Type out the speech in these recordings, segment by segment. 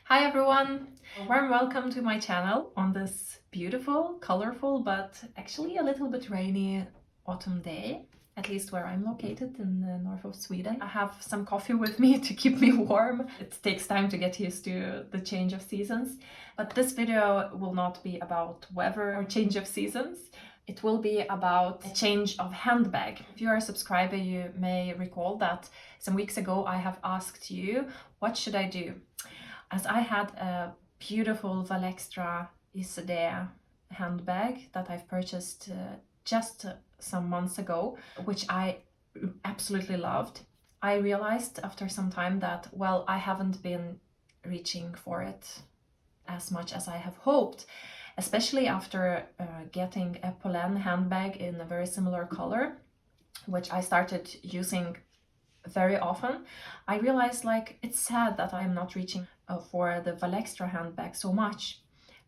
Hi everyone! A warm welcome to my channel on this beautiful, colorful, but actually a little bit rainy autumn day, at least where I'm located in the north of Sweden. I have some coffee with me to keep me warm. It takes time to get used to the change of seasons, but this video will not be about weather or change of seasons. It will be about a change of handbag. If you are a subscriber, you may recall that some weeks ago I have asked you, what should I do? As I had a beautiful Valextra Iside handbag that I've purchased just some months ago, which I absolutely loved. I realized after some time that, well, I haven't been reaching for it as much as I have hoped, especially after getting a Pollen handbag in a very similar color, which I started using very often. I realized it's sad that I'm not reaching for the Valextra handbag so much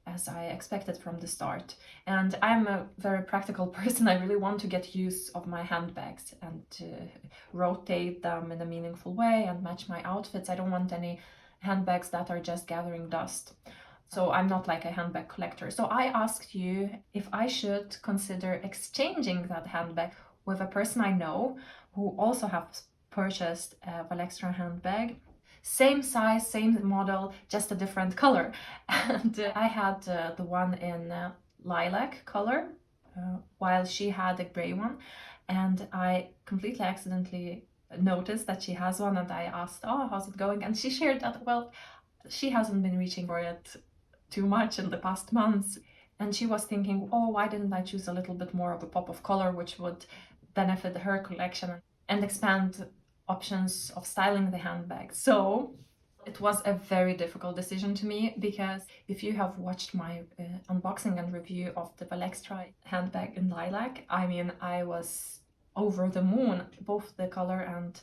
as I expected from the start. And I'm a very practical person. I really want to get use of my handbags and to rotate them in a meaningful way and match my outfits. I don't want any handbags that are just gathering dust. So I'm not like a handbag collector. So I asked you if I should consider exchanging that handbag with a person I know who also has purchased a Valextra handbag. Same size, same model, just a different color. And I had the one in lilac color, while she had a gray one. And I completely accidentally noticed that she has one, and I asked, oh, how's it going? And she shared that, well, she hasn't been reaching for it too much in the past months. And she was thinking, oh, why didn't I choose a little bit more of a pop of color, which would benefit her collection and expand options of styling the handbag. So it was a very difficult decision to me, because if you have watched my unboxing and review of the Valextra handbag in lilac, I mean, I was over the moon. Both the color and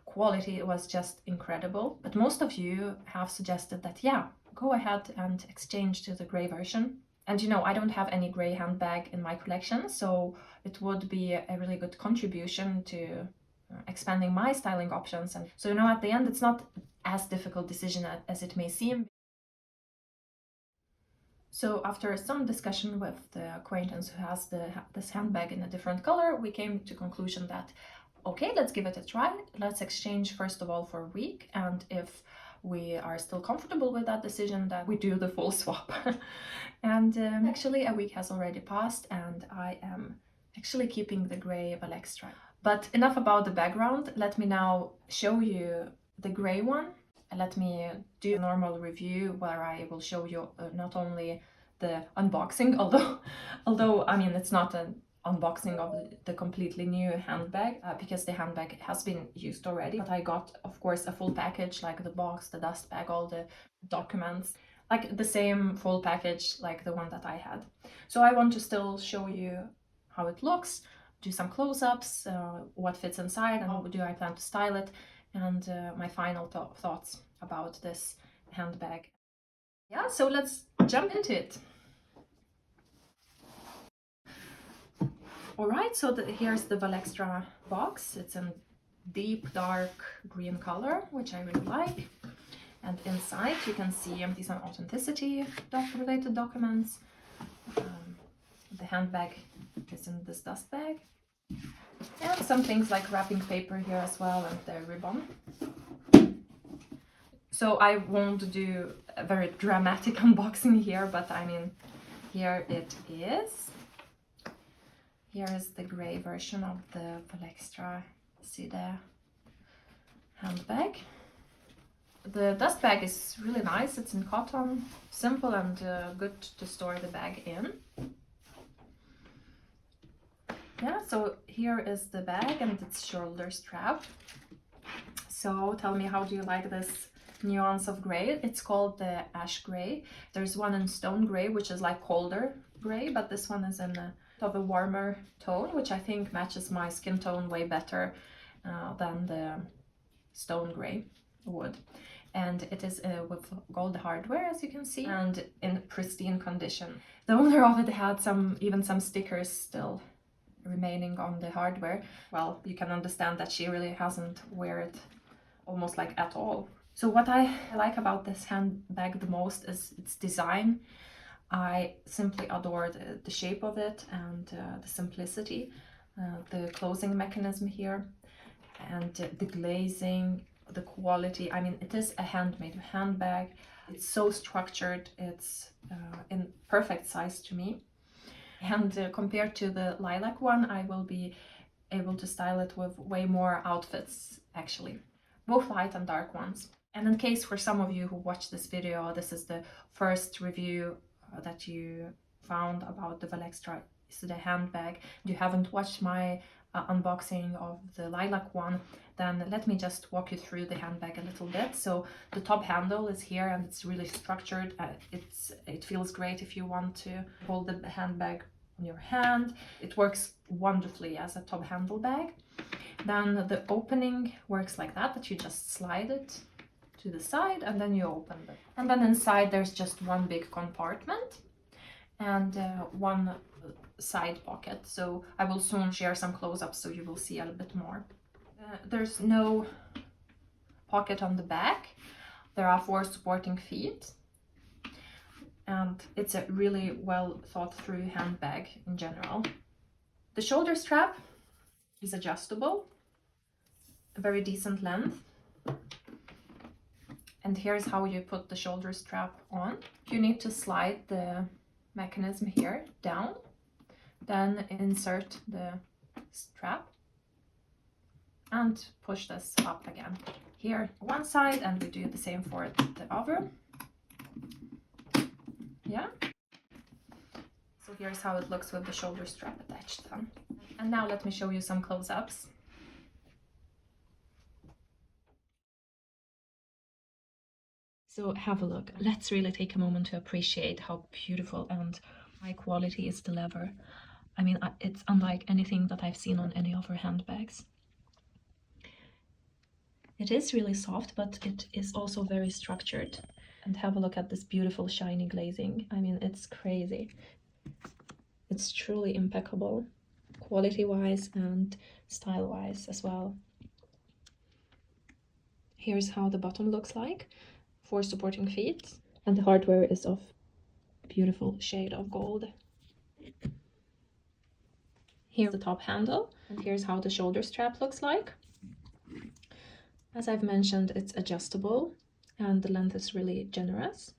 quality was just incredible. But most of you have suggested that, yeah, go ahead and exchange to the gray version. And you know, I don't have any gray handbag in my collection, so it would be a really good contribution to expanding my styling options. And so, you know, at the end, it's not as difficult decision as it may seem. So after some discussion with the acquaintance who has this handbag in a different color, we came to conclusion that, okay, let's give it a try. Let's exchange first of all for a week, and if we are still comfortable with that decision, that we do the full swap. And actually a week has already passed, and I am actually keeping the gray Valextra. But enough about the background. Let me now show you the gray one. Let me do a normal review where I will show you not only the unboxing, although I mean, it's not an unboxing of the completely new handbag, because the handbag has been used already. But I got, of course, a full package, like the box, the dust bag, all the documents, like the same full package like the one that I had. So I want to still show you how it looks, do some close-ups, what fits inside, and how do I plan to style it, and my final thoughts about this handbag. Yeah, so let's jump into it. Alright, so here's the Valextra box. It's in deep dark green color, which I really like. And inside you can see some authenticity related documents. The handbag is in this dust bag. And some things like wrapping paper here as well, and the ribbon. So I won't do a very dramatic unboxing here, but I mean, here it is. Here is the gray version of the Valextra Iside handbag. The dust bag is really nice. It's in cotton, simple and good to store the bag in. Yeah, so here is the bag and its shoulder strap. So tell me, how do you like this nuance of gray? It's called the ash gray. There's one in stone gray, which is like colder gray, but this one is in a warmer tone, which I think matches my skin tone way better than the stone gray would. And it is with gold hardware, as you can see, and in pristine condition. The owner of it had even some stickers still remaining on the hardware. Well, you can understand that she really hasn't wear it almost like at all. So what I like about this handbag the most is its design. I simply adore the shape of it and the simplicity, the closing mechanism here, and the glazing, the quality. I mean, it is a handmade handbag. It's so structured. It's in perfect size to me. And compared to the Lilac one, I will be able to style it with way more outfits, actually. Both light and dark ones. And in case for some of you who watch this video, this is the first review that you found about the Valextra Mini handbag, you haven't watched my unboxing of the Lilac one, then let me just walk you through the handbag a little bit. So the top handle is here and it's really structured. It feels great if you want to hold the handbag on your hand. It works wonderfully as a top handle bag. Then the opening works like that you just slide it to the side and then you open it. And then inside there's just one big compartment and one side pocket. So I will soon share some close-ups so you will see a little bit more. There's no pocket on the back. There are 4 supporting feet. And it's a really well thought through handbag in general. The shoulder strap is adjustable, a very decent length. And here's how you put the shoulder strap on. You need to slide the mechanism here down, then insert the strap and push this up again. Here one side, and we do the same for the other. Yeah. So here's how it looks with the shoulder strap attached then. And now let me show you some close-ups. So have a look. Let's really take a moment to appreciate how beautiful and high quality is the leather. I mean, it's unlike anything that I've seen on any other handbags. It is really soft, but it is also very structured. And have a look at this beautiful shiny glazing. I mean, it's crazy. It's truly impeccable, quality-wise and style-wise as well. Here's how the bottom looks like. 4 supporting feet, and the hardware is of beautiful shade of gold. Here's the top handle, and here's how the shoulder strap looks like. As I've mentioned, it's adjustable and the length is really generous.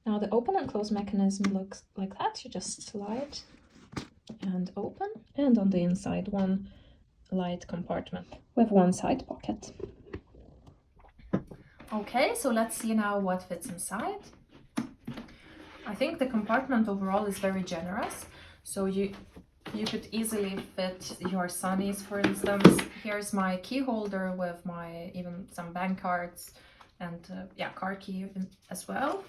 Now the open and close mechanism looks like that. You just slide and open, and on the inside one light compartment with one side pocket. Okay, so let's see now what fits inside. I think the compartment overall is very generous. So you could easily fit your sunnies, for instance. Here's my key holder with my even some bank cards and yeah, car key as well.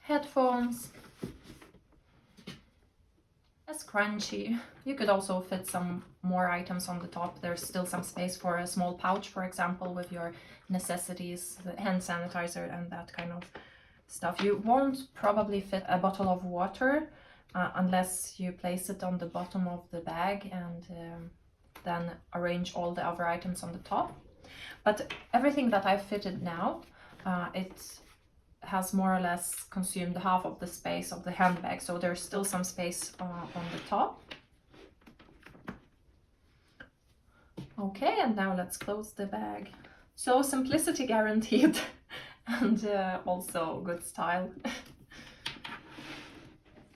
Headphones. A scrunchie. You could also fit some more items on the top. There's still some space for a small pouch, for example, with your necessities, the hand sanitizer and that kind of stuff. You won't probably fit a bottle of water unless you place it on the bottom of the bag and then arrange all the other items on the top. But everything that I've fitted now, it has more or less consumed half of the space of the handbag, so there's still some space on the top. Okay, and now let's close the bag. So simplicity guaranteed and also good style.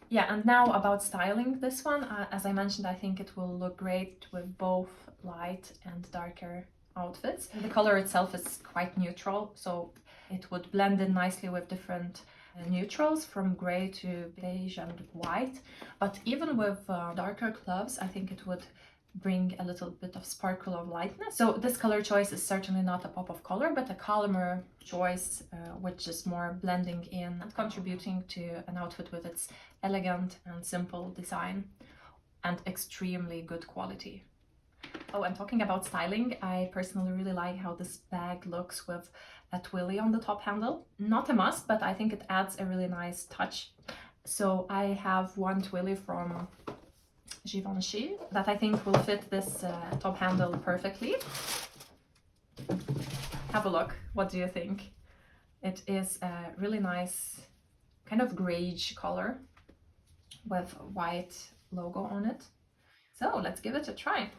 Yeah, and now about styling this one. As I mentioned, I think it will look great with both light and darker outfits. The color itself is quite neutral, so it would blend in nicely with different neutrals from gray to beige and white. But even with darker gloves, I think it would bring a little bit of sparkle of lightness. So this color choice is certainly not a pop of color, but a calmer choice, which is more blending in and contributing to an outfit with its elegant and simple design and extremely good quality. Oh, and talking about styling, I personally really like how this bag looks with a Twilly on the top handle. Not a must, but I think it adds a really nice touch. So I have one Twilly from Givenchy that I think will fit this top handle perfectly. Have a look. What do you think? It is a really nice kind of greige color with white logo on it. So let's give it a try.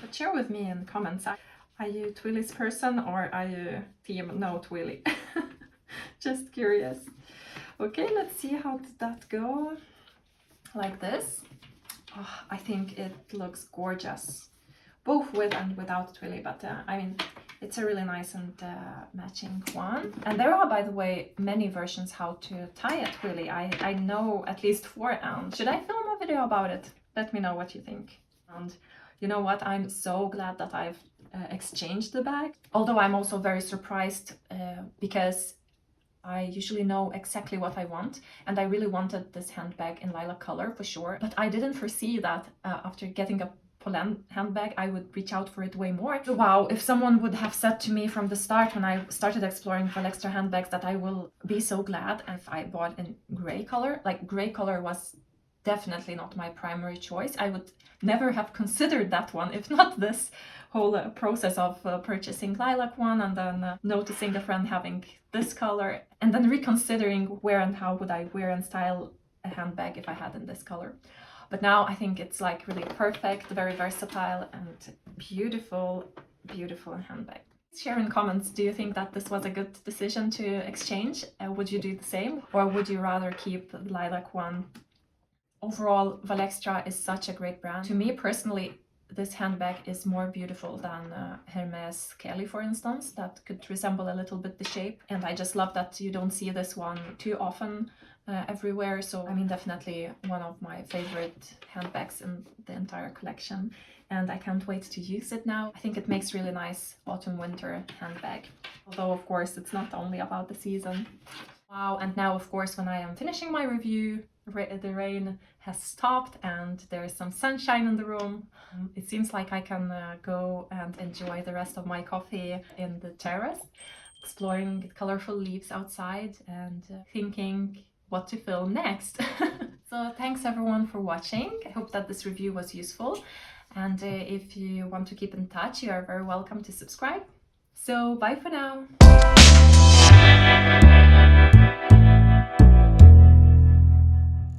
But share with me in comments. Are you Twilly's person or are you team no Twilly? Just curious. Okay, let's see how did that go. Like this. Oh, I think it looks gorgeous, both with and without Twilly, but I mean, it's a really nice and matching one. And there are, by the way, many versions how to tie a Twilly. I know at least 4, and should I film a video about it? Let me know what you think. And you know what, I'm so glad that I've exchanged the bag. Although I'm also very surprised because I usually know exactly what I want, and I really wanted this handbag in lilac color for sure, but I didn't foresee that after getting a Poland handbag I would reach out for it way more. Wow, if someone would have said to me from the start when I started exploring Valextra handbags that I will be so glad if I bought in gray color. Like, gray color was definitely not my primary choice. I would never have considered that one if not this whole process of purchasing lilac one and then noticing a friend having this color and then reconsidering where and how would I wear and style a handbag if I had in this color. But now I think it's like really perfect, very versatile and beautiful, beautiful handbag. Share in comments, do you think that this was a good decision to exchange? Would you do the same, or would you rather keep the lilac one? Overall, Valextra is such a great brand. To me personally, this handbag is more beautiful than Hermes Kelly, for instance, that could resemble a little bit the shape. And I just love that you don't see this one too often everywhere. So, I mean, definitely one of my favorite handbags in the entire collection. And I can't wait to use it now. I think it makes really nice autumn-winter handbag. Although, of course, it's not only about the season. Wow, and now, of course, when I am finishing my review, the rain has stopped and there is some sunshine in the room. It seems like I can go and enjoy the rest of my coffee in the terrace, exploring colorful leaves outside and thinking what to film next. So thanks everyone for watching. I hope that this review was useful, and if you want to keep in touch, you are very welcome to subscribe. So bye for now.